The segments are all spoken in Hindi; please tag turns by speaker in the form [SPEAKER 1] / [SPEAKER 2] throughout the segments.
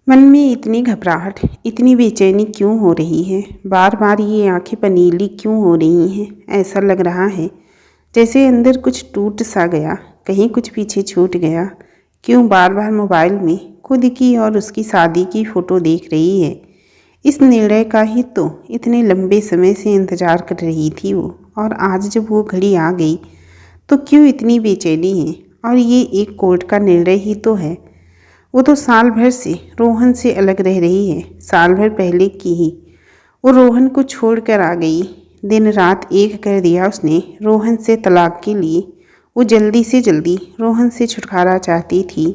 [SPEAKER 1] मन में इतनी घबराहट, इतनी बेचैनी क्यों हो रही है? बार बार ये आंखें पनीली क्यों हो रही हैं? ऐसा लग रहा है जैसे अंदर कुछ टूट सा गया, कहीं कुछ पीछे छूट गया। क्यों बार बार मोबाइल में खुद की और उसकी शादी की फ़ोटो देख रही है? इस निर्णय का ही तो इतने लंबे समय से इंतज़ार कर रही थी वो, और आज जब वो घड़ी आ गई तो क्यों इतनी बेचैनी है? और ये एक कोर्ट का निर्णय ही तो है। वो तो साल भर से रोहन से अलग रह रही है, साल भर पहले की ही। वो रोहन को छोड़कर आ गई, दिन रात एक कर दिया उसने रोहन से तलाक के लिए। वो जल्दी से जल्दी रोहन से छुटकारा चाहती थी।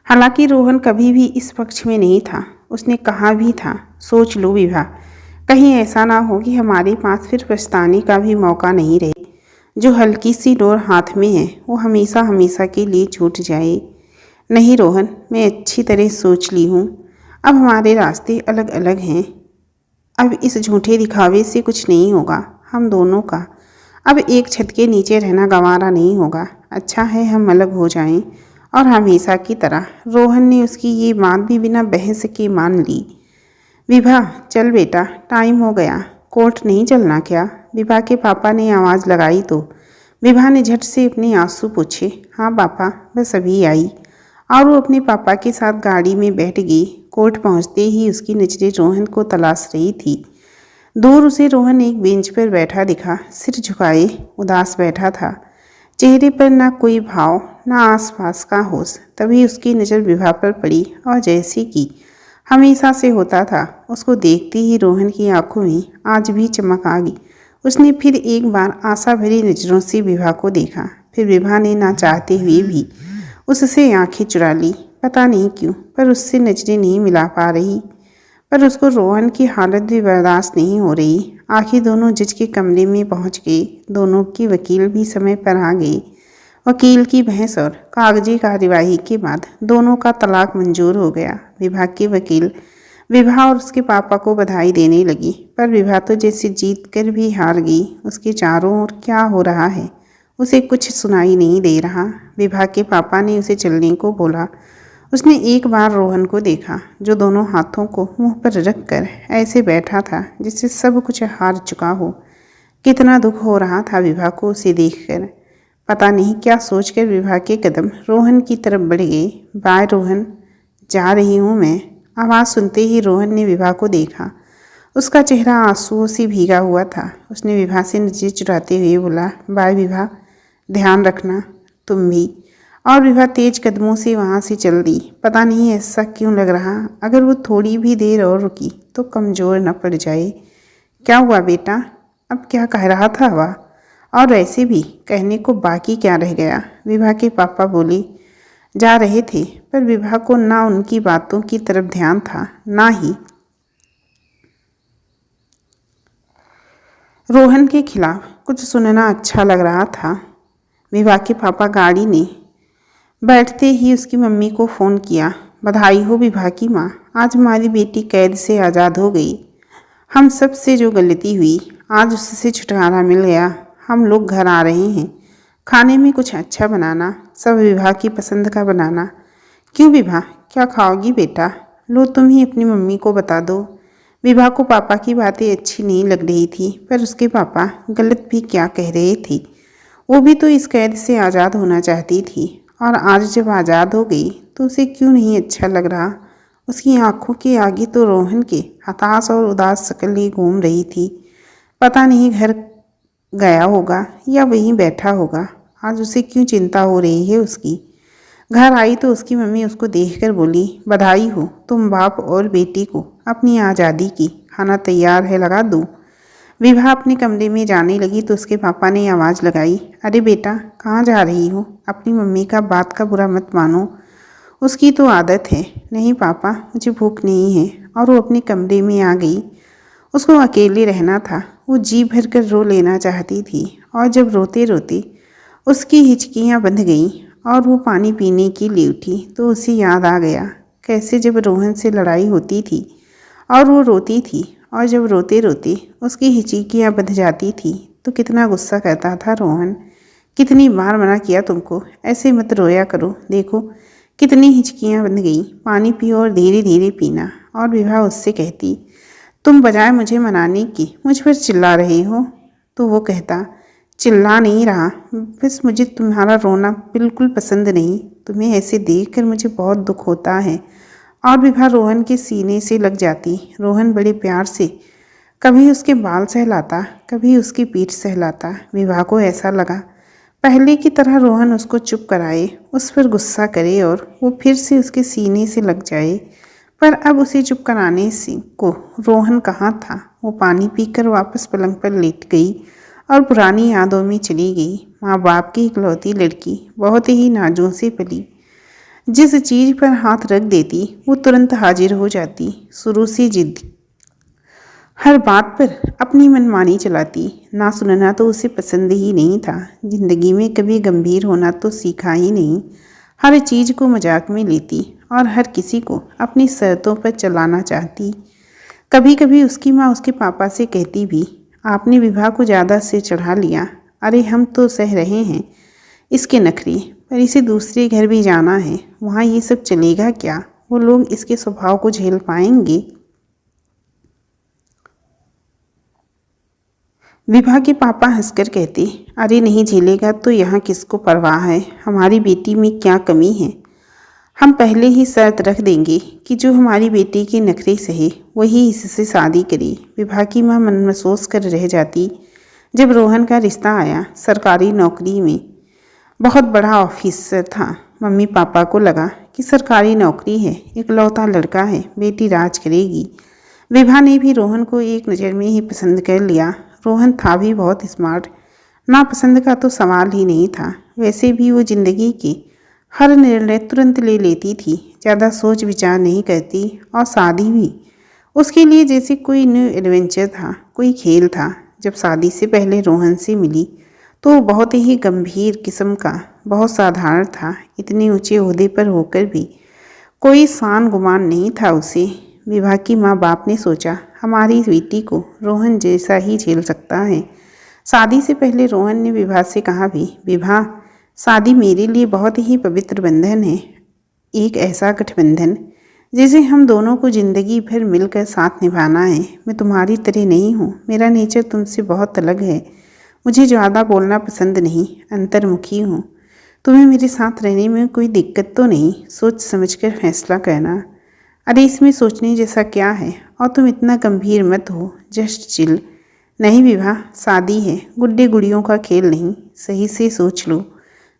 [SPEAKER 1] हालांकि रोहन कभी भी इस पक्ष में नहीं था। उसने कहा भी था, सोच लो विभा, कहीं ऐसा ना हो कि हमारे पास फिर पछताने का भी मौका नहीं रहे। जो हल्की सी डोर हाथ में है वो हमेशा हमेशा के लिए छूट जाए। नहीं रोहन, मैं अच्छी तरह सोच ली हूँ। अब हमारे रास्ते अलग अलग हैं। अब इस झूठे दिखावे से कुछ नहीं होगा। हम दोनों का अब एक छत के नीचे रहना गंवारा नहीं होगा। अच्छा है हम अलग हो जाएं। और हमेशा की तरह रोहन ने उसकी ये बात भी बिना बहस के मान ली। विभा, चल बेटा, टाइम हो गया। कोर्ट नहीं चलना क्या? विभा के पापा ने आवाज़ लगाई तो विभा ने झट से अपने आंसू पूछे। हाँ पापा, बस अभी आई। और वो अपने पापा के साथ गाड़ी में बैठ गई। कोर्ट पहुंचते ही उसकी नजरें रोहन को तलाश रही थी। दूर उसे रोहन एक बेंच पर बैठा दिखा, सिर झुकाए उदास बैठा था। चेहरे पर ना कोई भाव, ना आसपास का होश। तभी उसकी नज़र विभा पर पड़ी, और जैसे कि हमेशा से होता था, उसको देखते ही रोहन की आंखों में आज भी चमक आ गई। उसने फिर एक बार आशा भरी नज़रों से विभा को देखा। फिर विभा ने ना चाहते हुए भी उससे आंखें चुरा ली। पता नहीं क्यों, पर उससे नज़रें नहीं मिला पा रही। पर उसको रोहन की हालत भी बर्दाश्त नहीं हो रही। आखिर दोनों जज के कमरे में पहुंच गए। दोनों की वकील भी समय पर आ गए। वकील की बहस और कागजी कार्यवाही के बाद दोनों का तलाक मंजूर हो गया। विभा के वकील विभा और उसके पापा को बधाई देने लगी, पर विभा तो जैसे जीत कर भी हार गई। उसके चारों ओर क्या हो रहा है उसे कुछ सुनाई नहीं दे रहा। विभा के पापा ने उसे चलने को बोला। उसने एक बार रोहन को देखा, जो दोनों हाथों को मुंह पर रखकर ऐसे बैठा था जिससे सब कुछ हार चुका हो। कितना दुख हो रहा था विभा को उसे देखकर। पता नहीं क्या सोचकर विभा के कदम रोहन की तरफ बढ़ गए। बाय रोहन, जा रही हूँ मैं। आवाज़ सुनते ही रोहन ने विभा को देखा। उसका चेहरा आंसुओं से भीगा हुआ था। उसने विभा से नजरें चुराते हुए बोला, बाय विभा, ध्यान रखना तुम भी। और विभा तेज कदमों से वहाँ से चल दी। पता नहीं ऐसा क्यों लग रहा, अगर वो थोड़ी भी देर और रुकी तो कमज़ोर न पड़ जाए। क्या हुआ बेटा? अब क्या कह रहा था वह? और वैसे भी कहने को बाकी क्या रह गया? विभा के पापा बोले। जा रहे थे, पर विभा को ना उनकी बातों की तरफ ध्यान था, ना ही रोहन के खिलाफ कुछ सुनना अच्छा लग रहा था। विभा के पापा गाड़ी ने बैठते ही उसकी मम्मी को फ़ोन किया। बधाई हो विभा की माँ, आज हमारी बेटी कैद से आज़ाद हो गई। हम सब से जो गलती हुई, आज उससे छुटकारा मिल गया। हम लोग घर आ रहे हैं। खाने में कुछ अच्छा बनाना, सब विभा की पसंद का बनाना। क्यों विभा, क्या खाओगी बेटा? लो तुम ही अपनी मम्मी को बता दो। विभा को पापा की बातें अच्छी नहीं लग रही थी, पर उसके पापा गलत भी क्या कह रहे थे। वो भी तो इस कैद से आज़ाद होना चाहती थी, और आज जब आज़ाद हो गई तो उसे क्यों नहीं अच्छा लग रहा। उसकी आंखों के आगे तो रोहन के हताश और उदास शक्ल घूम रही थी। पता नहीं घर गया होगा या वहीं बैठा होगा। आज उसे क्यों चिंता हो रही है उसकी। घर आई तो उसकी मम्मी उसको देखकर बोली, बधाई हो तुम बाप और बेटी को अपनी आज़ादी की। खाना तैयार है, लगा दूँ? विभा अपने कमरे में जाने लगी तो उसके पापा ने आवाज़ लगाई, अरे बेटा, कहाँ जा रही हो? अपनी मम्मी का बात का बुरा मत मानो, उसकी तो आदत है। नहीं पापा, मुझे भूख नहीं है। और वो अपने कमरे में आ गई। उसको अकेले रहना था। वो जी भर कर रो लेना चाहती थी, और जब रोते रोते उसकी हिचकियाँ बंध गईं और वो पानी पीने के लिए उठी तो उसे याद आ गया कैसे जब रोहन से लड़ाई होती थी और वो रोती थी, और जब रोते रोते उसकी हिचकियाँ बंध जाती थी तो कितना गुस्सा करता था रोहन। कितनी बार मना किया तुमको, ऐसे मत रोया करो, देखो कितनी हिचकियाँ बंध गई। पानी पियो और धीरे धीरे पीना। और विभा उससे कहती, तुम बजाय मुझे मनाने की मुझ पर चिल्ला रहे हो। तो वो कहता, चिल्ला नहीं रहा, बस मुझे तुम्हारा रोना बिल्कुल पसंद नहीं। तुम्हें ऐसे देखकर मुझे बहुत दुख होता है। और विभा रोहन के सीने से लग जाती। रोहन बड़े प्यार से कभी उसके बाल सहलाता, कभी उसकी पीठ सहलाता। विभा को ऐसा लगा पहले की तरह रोहन उसको चुप कराए, उस पर गुस्सा करे और वो फिर से उसके सीने से लग जाए। पर अब उसे चुप कराने से को रोहन कहाँ था। वो पानी पीकर वापस पलंग पर लेट गई और पुरानी यादों में चली गई। माँ बाप की इकलौती लड़की बहुत ही नाजों से पली। जिस चीज़ पर हाथ रख देती वो तुरंत हाजिर हो जाती। शुरू से जिद, हर बात पर अपनी मनमानी चलाती। ना सुनना तो उसे पसंद ही नहीं था। जिंदगी में कभी गंभीर होना तो सीखा ही नहीं। हर चीज़ को मजाक में लेती और हर किसी को अपनी शर्तों पर चलाना चाहती। कभी कभी उसकी माँ उसके पापा से कहती भी, आपने विभा को ज़्यादा सिर चढ़ा लिया। अरे हम तो सह रहे हैं इसके नखरे, पर इसे दूसरे घर भी जाना है। वहाँ ये सब चलेगा क्या? वो लोग इसके स्वभाव को झेल पाएंगे? विभा के पापा हंसकर कहते, अरे नहीं झेलेगा तो यहाँ किसको परवाह है। हमारी बेटी में क्या कमी है? हम पहले ही शर्त रख देंगे कि जो हमारी बेटी की नखरे सहे वही इससे शादी करे। विभा की माँ मन में सोच कर रह जाती। जब रोहन का रिश्ता आया, सरकारी नौकरी में बहुत बड़ा ऑफिसर था। मम्मी पापा को लगा कि सरकारी नौकरी है, इकलौता लड़का है, बेटी राज करेगी। विभा ने भी रोहन को एक नज़र में ही पसंद कर लिया। रोहन था भी बहुत स्मार्ट, नापसंद का तो सवाल ही नहीं था। वैसे भी वो जिंदगी के हर निर्णय तुरंत ले लेती थी, ज़्यादा सोच विचार नहीं करती। और शादी भी उसके लिए जैसे कोई न्यू एडवेंचर था, कोई खेल था। जब शादी से पहले रोहन से मिली तो बहुत ही गंभीर किस्म का, बहुत साधारण था। इतने ऊंचे ओहदे पर होकर भी कोई शान गुमान नहीं था उसे। विभा की माँ बाप ने सोचा, हमारी बेटी को रोहन जैसा ही झेल सकता है। शादी से पहले रोहन ने विभा से कहा भी, विभा शादी मेरे लिए बहुत ही पवित्र बंधन है, एक ऐसा गठबंधन जिसे हम दोनों को जिंदगी भर मिलकर साथ निभाना है। मैं तुम्हारी तरह नहीं हूँ, मेरा नेचर तुमसे बहुत अलग है। मुझे ज़्यादा बोलना पसंद नहीं, अंतर्मुखी हूँ। तुम्हें मेरे साथ रहने में कोई दिक्कत तो नहीं? सोच समझकर फैसला करना। अरे इसमें सोचने जैसा क्या है? और तुम इतना गंभीर मत हो, जस्ट चिल। नहीं विभा, शादी है, गुड्डे गुड़ियों का खेल नहीं, सही से सोच लो।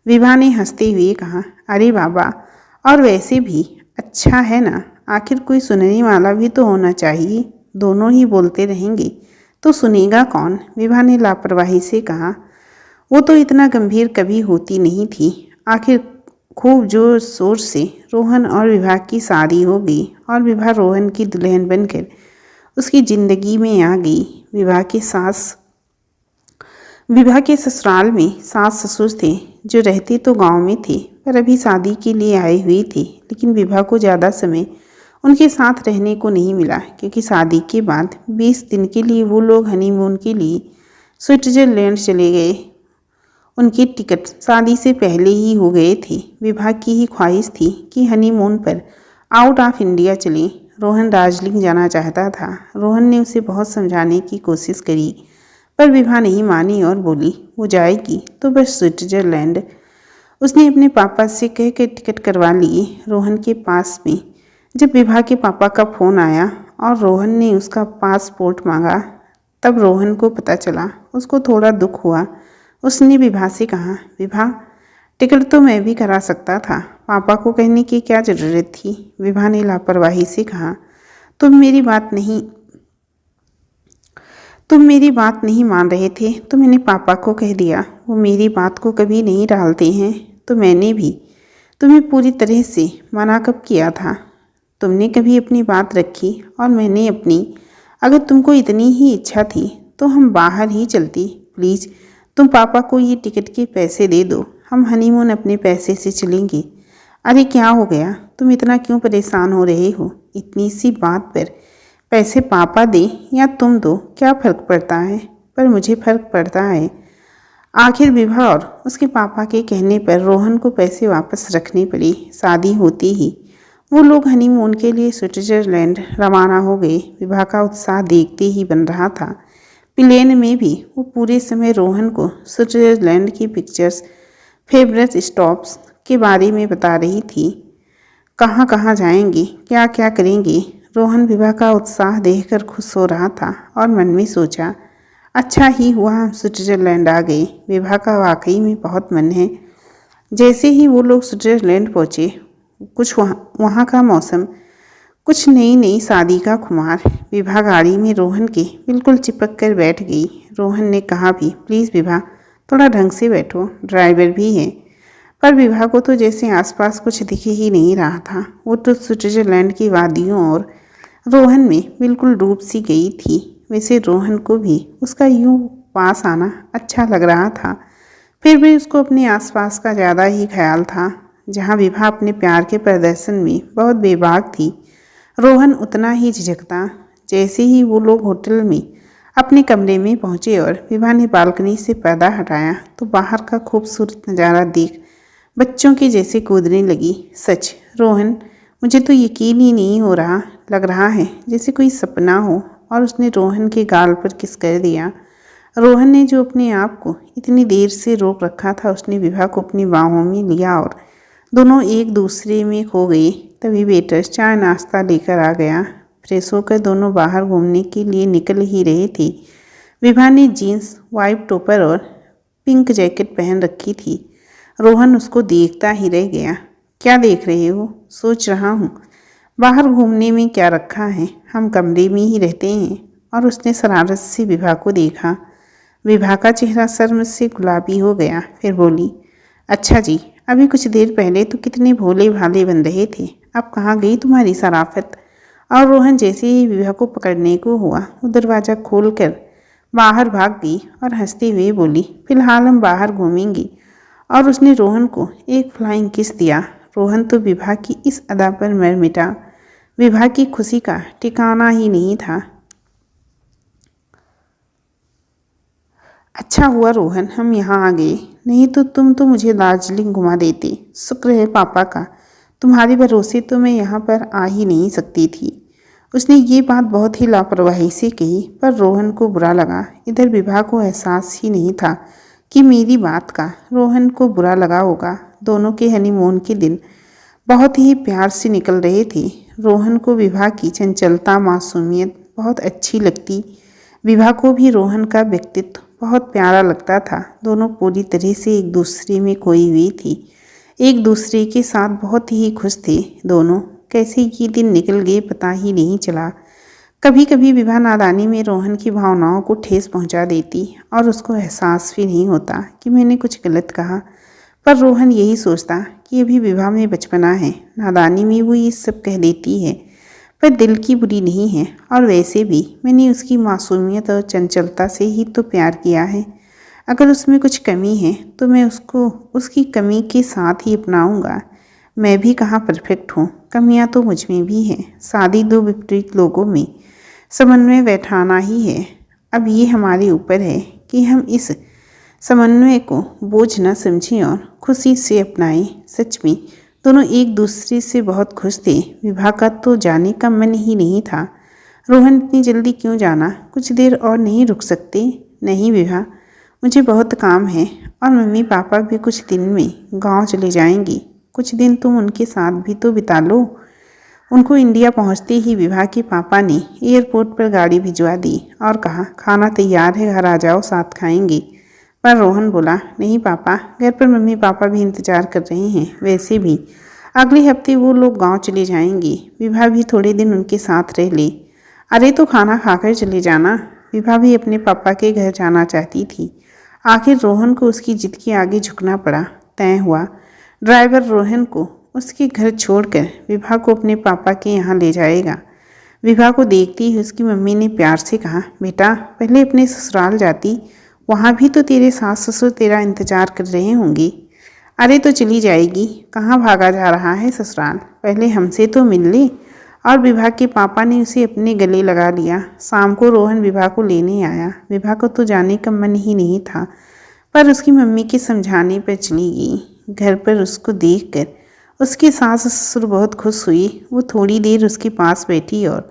[SPEAKER 1] विभा ने हंसते हुए कहा, अरे बाबा, और वैसे भी अच्छा है ना, आखिर कोई सुनने वाला भी तो होना चाहिए। दोनों ही बोलते रहेंगे तो सुनेगा कौन? विभा ने लापरवाही से कहा, वो तो इतना गंभीर कभी होती नहीं थी। आखिर खूब जोर शोर से रोहन और विभा की शादी हो गई और विभा रोहन की दुल्हन बनकर उसकी ज़िंदगी में आ गई। विभा के ससुराल में सास ससुर थे जो रहते तो गांव में थे, पर अभी शादी के लिए आए हुए थे। लेकिन विभा को ज़्यादा समय उनके साथ रहने को नहीं मिला, क्योंकि शादी के बाद 20 दिन के लिए वो लोग हनीमून के लिए स्विट्जरलैंड चले गए। उनके टिकट शादी से पहले ही हो गए थे। विभा की ही ख्वाहिश थी कि हनीमून पर आउट ऑफ इंडिया चले। रोहन दार्जिलिंग जाना चाहता था। रोहन ने उसे बहुत समझाने की कोशिश करी, पर विभा नहीं मानी और बोली, वो जाएगी तो बस स्विट्जरलैंड। उसने अपने पापा से कह के टिकट करवा लिए रोहन के पास में। जब विभा के पापा का फ़ोन आया और रोहन ने उसका पासपोर्ट मांगा, तब रोहन को पता चला। उसको थोड़ा दुख हुआ। उसने विभा से कहा, विभा टिकट तो मैं भी करा सकता था, पापा को कहने की क्या ज़रूरत थी? विभा ने लापरवाही से कहा, तुम मेरी बात नहीं मान रहे थे तो मैंने पापा को कह दिया। वो मेरी बात को कभी नहीं टालते हैं। तो मैंने भी तुम्हें पूरी तरह से मना कब किया था? तुमने कभी अपनी बात रखी और मैंने अपनी। अगर तुमको इतनी ही इच्छा थी तो हम बाहर ही चलती। प्लीज़ तुम पापा को ये टिकट के पैसे दे दो, हम हनीमून अपने पैसे से चलेंगे। अरे क्या हो गया? तुम इतना क्यों परेशान हो रहे हो? इतनी सी बात पर पैसे पापा दे या तुम दो, क्या फ़र्क पड़ता है? पर मुझे फ़र्क पड़ता है। आखिर विभा और उसके पापा के कहने पर रोहन को पैसे वापस रखने पड़े। शादी होते ही वो लोग हनीमून के लिए स्विट्जरलैंड रवाना हो गए। विभा का उत्साह देखते ही बन रहा था। प्लेन में भी वो पूरे समय रोहन को स्विट्जरलैंड की पिक्चर्स, फेवरेट स्टॉप्स के बारे में बता रही थी। कहाँ कहाँ जाएंगे, क्या क्या करेंगे। रोहन विभा का उत्साह देखकर खुश हो रहा था और मन में सोचा, अच्छा ही हुआ हम स्विट्जरलैंड आ गए। विभा का वाकई में बहुत मन है। जैसे ही वो लोग स्विट्जरलैंड पहुँचे, कुछ वहाँ का मौसम, कुछ नई नई शादी का खुमार। विभा गाड़ी में रोहन के बिल्कुल चिपक कर बैठ गई। रोहन ने कहा भी, प्लीज़ विभा थोड़ा ढंग से बैठो, ड्राइवर भी है। पर विभा को तो जैसे आसपास कुछ दिख ही नहीं रहा था। वो तो स्विट्जरलैंड की वादियों और रोहन में बिल्कुल डूब सी गई थी। वैसे रोहन को भी उसका यूं पास आना अच्छा लग रहा था। फिर भी उसको अपने आसपास का ज़्यादा ही ख्याल था। जहाँ विभा अपने प्यार के प्रदर्शन में बहुत बेबाक थी, रोहन उतना ही झिझकता। जैसे ही वो लोग होटल में अपने कमरे में पहुँचे और विभा ने बालकनी से पर्दा हटाया तो बाहर का खूबसूरत नज़ारा देख बच्चों के जैसे कूदने लगी। सच रोहन, मुझे तो यकीन ही नहीं हो रहा, लग रहा है जैसे कोई सपना हो। और उसने रोहन के गाल पर किस कर दिया। रोहन ने जो अपने आप को इतनी देर से रोक रखा था, उसने विभा को अपनी बाहों में लिया और दोनों एक दूसरे में खो गए। तभी वेटर चाय नाश्ता लेकर आ गया। फ्रेश होकर दोनों बाहर घूमने के लिए निकल ही रहे थे। विभा ने जीन्स, वाइट टॉपर और पिंक जैकेट पहन रखी थी। रोहन उसको देखता ही रह गया। क्या देख रहे हो? सोच रहा हूँ बाहर घूमने में क्या रखा है, हम कमरे में ही रहते हैं। और उसने शरारत से विभा को देखा। विभा का चेहरा शर्म से गुलाबी हो गया। फिर बोली, अच्छा जी, अभी कुछ देर पहले तो कितने भोले भाले बन रहे थे, अब कहाँ गई तुम्हारी शराफत। और रोहन जैसे ही विभा को पकड़ने को हुआ, वो दरवाज़ा खोलकर बाहर भाग गई और हंसते हुए बोली, फिलहाल हम बाहर घूमेंगे। और उसने रोहन को एक फ्लाइंग किस दिया। रोहन तो विभा की इस अदा पर मर मिटा। विभा की खुशी का ठिकाना ही नहीं था। अच्छा हुआ रोहन हम यहाँ आ गए, नहीं तो तुम तो मुझे दार्जिलिंग घुमा देते। शुक्र है पापा का, तुम्हारे भरोसे तो मैं यहाँ पर आ ही नहीं सकती थी। उसने ये बात बहुत ही लापरवाही से कही, पर रोहन को बुरा लगा। इधर विभा को एहसास ही नहीं था कि मेरी बात का रोहन को बुरा लगा होगा। दोनों के हनीमून के दिन बहुत ही प्यार से निकल रहे थे। रोहन को विभा की चंचलता, मासूमियत बहुत अच्छी लगती। विभा को भी रोहन का व्यक्तित्व बहुत प्यारा लगता था। दोनों पूरी तरह से एक दूसरे में खोई हुई थी, एक दूसरे के साथ बहुत ही खुश थे। दोनों कैसे ये दिन निकल गए पता ही नहीं चला। कभी कभी विभा नादानी में रोहन की भावनाओं को ठेस पहुंचा देती और उसको एहसास भी नहीं होता कि मैंने कुछ गलत कहा। पर रोहन यही सोचता कि अभी विभा में बचपना है, नादानी में वो ये सब कह देती है, पर दिल की बुरी नहीं है। और वैसे भी मैंने उसकी मासूमियत और चंचलता से ही तो प्यार किया है। अगर उसमें कुछ कमी है तो मैं उसको उसकी कमी के साथ ही अपनाऊंगा। मैं भी कहाँ परफेक्ट हूँ, कमियाँ तो मुझ में भी हैं। शादी दो विपरीत लोगों में समन्वय बैठाना ही है। अब ये हमारे ऊपर है कि हम इस समन्वय को बोझ न समझें और खुशी से अपनाएं। सच में दोनों एक दूसरे से बहुत खुश थे। विभा का तो जाने का मन ही नहीं था। रोहन इतनी जल्दी क्यों जाना, कुछ देर और नहीं रुक सकते? नहीं विभा, मुझे बहुत काम है और मम्मी पापा भी कुछ दिन में गांव चले जाएंगी। कुछ दिन तुम उनके साथ भी तो बिता लो। उनको इंडिया पहुंचते ही विभा के पापा ने एयरपोर्ट पर गाड़ी भिजवा दी और कहा, खाना तैयार है, घर आ जाओ, साथ खाएंगे। पर रोहन बोला, नहीं पापा, घर पर मम्मी पापा भी इंतज़ार कर रहे हैं। वैसे भी अगले हफ्ते वो लोग गांव चले जाएंगे, विभा भी थोड़े दिन उनके साथ रह ले। अरे तो खाना खाकर चले जाना। विभा भी अपने पापा के घर जाना चाहती थी। आखिर रोहन को उसकी जिद के आगे झुकना पड़ा। तय हुआ, ड्राइवर रोहन को उसके घर छोड़कर विभा को अपने पापा के यहाँ ले जाएगा। विभा को देखती ही उसकी मम्मी ने प्यार से कहा, बेटा पहले अपने ससुराल जाती, वहाँ भी तो तेरे सास ससुर तेरा इंतजार कर रहे होंगे। अरे तो चली जाएगी, कहाँ भागा जा रहा है ससुराल, पहले हमसे तो मिल ले। और विभा के पापा ने उसे अपने गले लगा लिया। शाम को रोहन विभा को लेने आया। विभा को तो जाने का मन ही नहीं था, पर उसकी मम्मी के समझाने पर चली गई। घर पर उसको देखकर उसकी सास ससुर बहुत खुश हुई। वो थोड़ी देर उसके पास बैठी और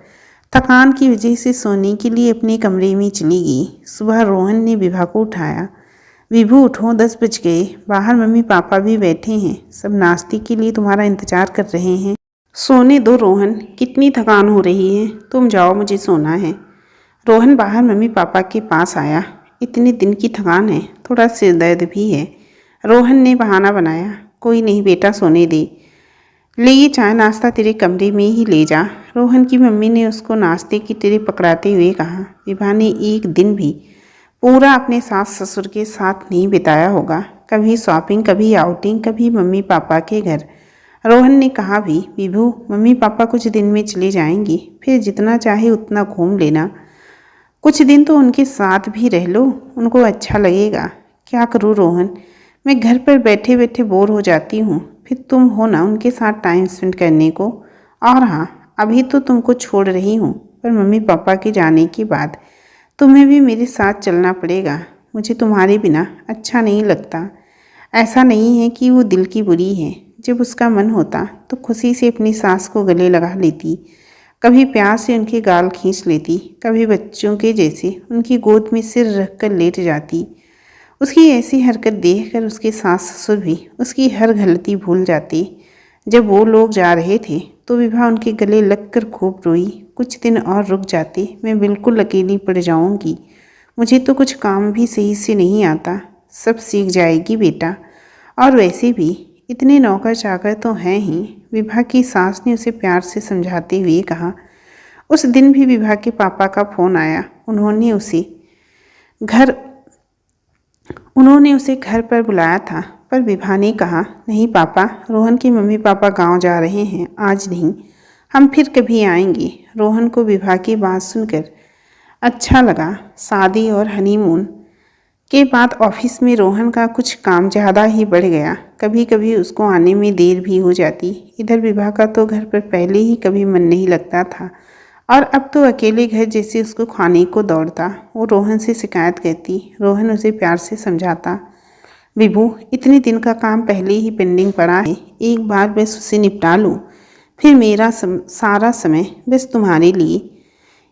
[SPEAKER 1] थकान की वजह से सोने के लिए अपने कमरे में चली गई। सुबह रोहन ने विभा को उठाया। विभू उठो, 10 बज गए। बाहर मम्मी पापा भी बैठे हैं, सब नाश्ते के लिए तुम्हारा इंतजार कर रहे हैं। सोने दो रोहन, कितनी थकान हो रही है, तुम जाओ, मुझे सोना है। रोहन बाहर मम्मी पापा के पास आया। इतने दिन की थकान है, थोड़ा सिर दर्द भी है। रोहन ने बहाना बनाया। कोई नहीं बेटा, सोने दे। ले ये चाय नाश्ता तेरे कमरे में ही ले जा। रोहन की मम्मी ने उसको नाश्ते की ट्रे पकड़ाते हुए कहा। विभा ने एक दिन भी पूरा अपने सास ससुर के साथ नहीं बिताया होगा। कभी शॉपिंग, कभी आउटिंग, कभी मम्मी पापा के घर। रोहन ने कहा भी, विभू मम्मी पापा कुछ दिन में चले जाएंगी, फिर जितना चाहे उतना घूम लेना। कुछ दिन तो उनके साथ भी रह लो, उनको अच्छा लगेगा। क्या करूँ रोहन, मैं घर पर बैठे बैठे बोर हो जाती हूँ, फिर तुम हो ना उनके साथ टाइम स्पेंड करने को। और हाँ, अभी तो तुमको छोड़ रही हूँ, पर मम्मी पापा के जाने के बाद तुम्हें भी मेरे साथ चलना पड़ेगा। मुझे तुम्हारे बिना अच्छा नहीं लगता। ऐसा नहीं है कि वो दिल की बुरी है। जब उसका मन होता तो खुशी से अपनी सास को गले लगा लेती, कभी प्यार से उनके गाल खींच लेती, कभी बच्चों के जैसे उनकी गोद में सिर रखकर लेट जाती। उसकी ऐसी हरकत देखकर उसके सास ससुर भी उसकी हर गलती भूल जाते। जब वो लोग जा रहे थे तो विभा उनके गले लगकर खूब रोई। कुछ दिन और रुक जाते, मैं बिल्कुल अकेली पड़ जाऊंगी। मुझे तो कुछ काम भी सही से नहीं आता, सब सीख जाएगी बेटा। और वैसे भी इतने नौकर चाकर तो हैं ही, विभा की सास ने उसे प्यार से समझाते हुए कहा। उस दिन भी विभा के पापा का फ़ोन आया। उन्होंने उसे घर पर बुलाया था, पर विभा ने कहा, नहीं पापा, रोहन के मम्मी पापा गांव जा रहे हैं, आज नहीं, हम फिर कभी आएंगे। रोहन को विभा की बात सुनकर अच्छा लगा। शादी और हनीमून के बाद ऑफिस में रोहन का कुछ काम ज़्यादा ही बढ़ गया। कभी कभी उसको आने में देर भी हो जाती। इधर विभा का तो घर पर पहले ही कभी मन नहीं लगता था, और अब तो अकेले घर जैसे उसको खाने को दौड़ता। वो रोहन से शिकायत करती, रोहन उसे प्यार से समझाता, विभू इतने दिन का काम पहले ही पेंडिंग पड़ा है, एक बार बस उसे निपटा लूँ, फिर मेरा सारा समय बस तुम्हारे लिए।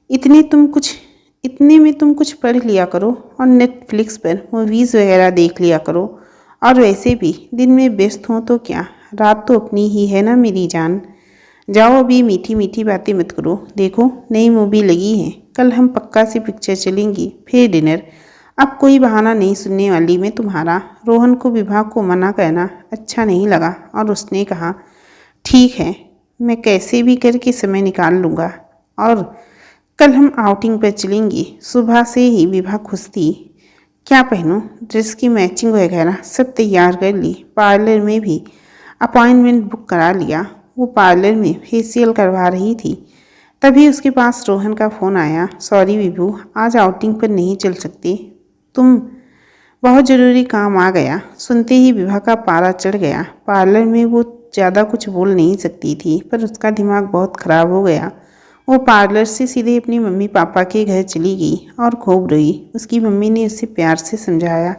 [SPEAKER 1] इतने में तुम कुछ पढ़ लिया करो और नेटफ्लिक्स पर मूवीज़ वगैरह देख लिया करो। और वैसे भी दिन में व्यस्त हो तो क्या, रात तो अपनी ही है ना मेरी जान। जाओ, अभी मीठी मीठी बातें मत करो। देखो नई मूवी लगी है, कल हम पक्का से पिक्चर चलेंगी, फिर डिनर। अब कोई बहाना नहीं सुनने वाली मैं तुम्हारा। रोहन को विभा को मना करना अच्छा नहीं लगा और उसने कहा, ठीक है, मैं कैसे भी करके समय निकाल लूँगा, और कल हम आउटिंग पर चलेंगे। सुबह से ही विभा खुश थी। क्या पहनूं, ड्रेस की मैचिंग वगैरह सब तैयार कर ली। पार्लर में भी अपॉइंटमेंट बुक करा लिया। वो पार्लर में फेशियल करवा रही थी, तभी उसके पास रोहन का फ़ोन आया। सॉरी विभू, आज आउटिंग पर नहीं चल सकते, तुम बहुत ज़रूरी काम आ गया। सुनते ही विभा का पारा चढ़ गया। पार्लर में वो ज़्यादा कुछ बोल नहीं सकती थी, पर उसका दिमाग बहुत ख़राब हो गया। वो पार्लर से सीधे अपनी मम्मी पापा के घर चली गई और खूब रोई। उसकी मम्मी ने उसे प्यार से समझाया,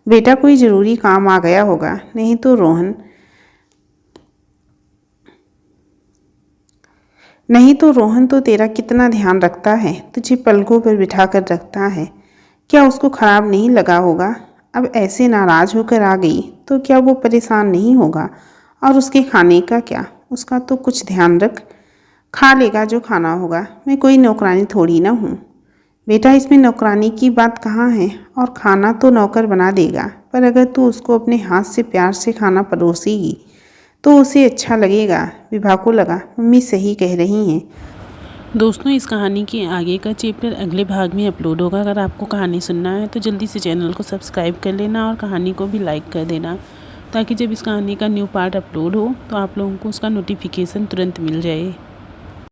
[SPEAKER 1] बेटा कोई ज़रूरी काम आ गया होगा, नहीं तो रोहन तो तेरा कितना ध्यान रखता है, तुझे पलकों पर बिठा कर रखता है। क्या उसको खराब नहीं लगा होगा? अब ऐसे नाराज़ होकर आ गई तो क्या वो परेशान नहीं होगा? और उसके खाने का क्या, उसका तो कुछ ध्यान रख, खा लेगा जो खाना होगा। मैं कोई नौकरानी थोड़ी ना हूँ। बेटा इसमें नौकरानी की बात कहाँ है, और खाना तो नौकर बना देगा, पर अगर तू उसको अपने हाथ से प्यार से खाना परोसेगी तो उसे अच्छा लगेगा। विभा को लगा मम्मी सही कह रही हैं।
[SPEAKER 2] दोस्तों, इस कहानी के आगे का चैप्टर अगले भाग में अपलोड होगा। अगर आपको कहानी सुनना है तो जल्दी से चैनल को सब्सक्राइब कर लेना और कहानी को भी लाइक कर देना, ताकि जब इस कहानी का न्यू पार्ट अपलोड हो तो आप लोगों को उसका नोटिफिकेशन तुरंत मिल जाए।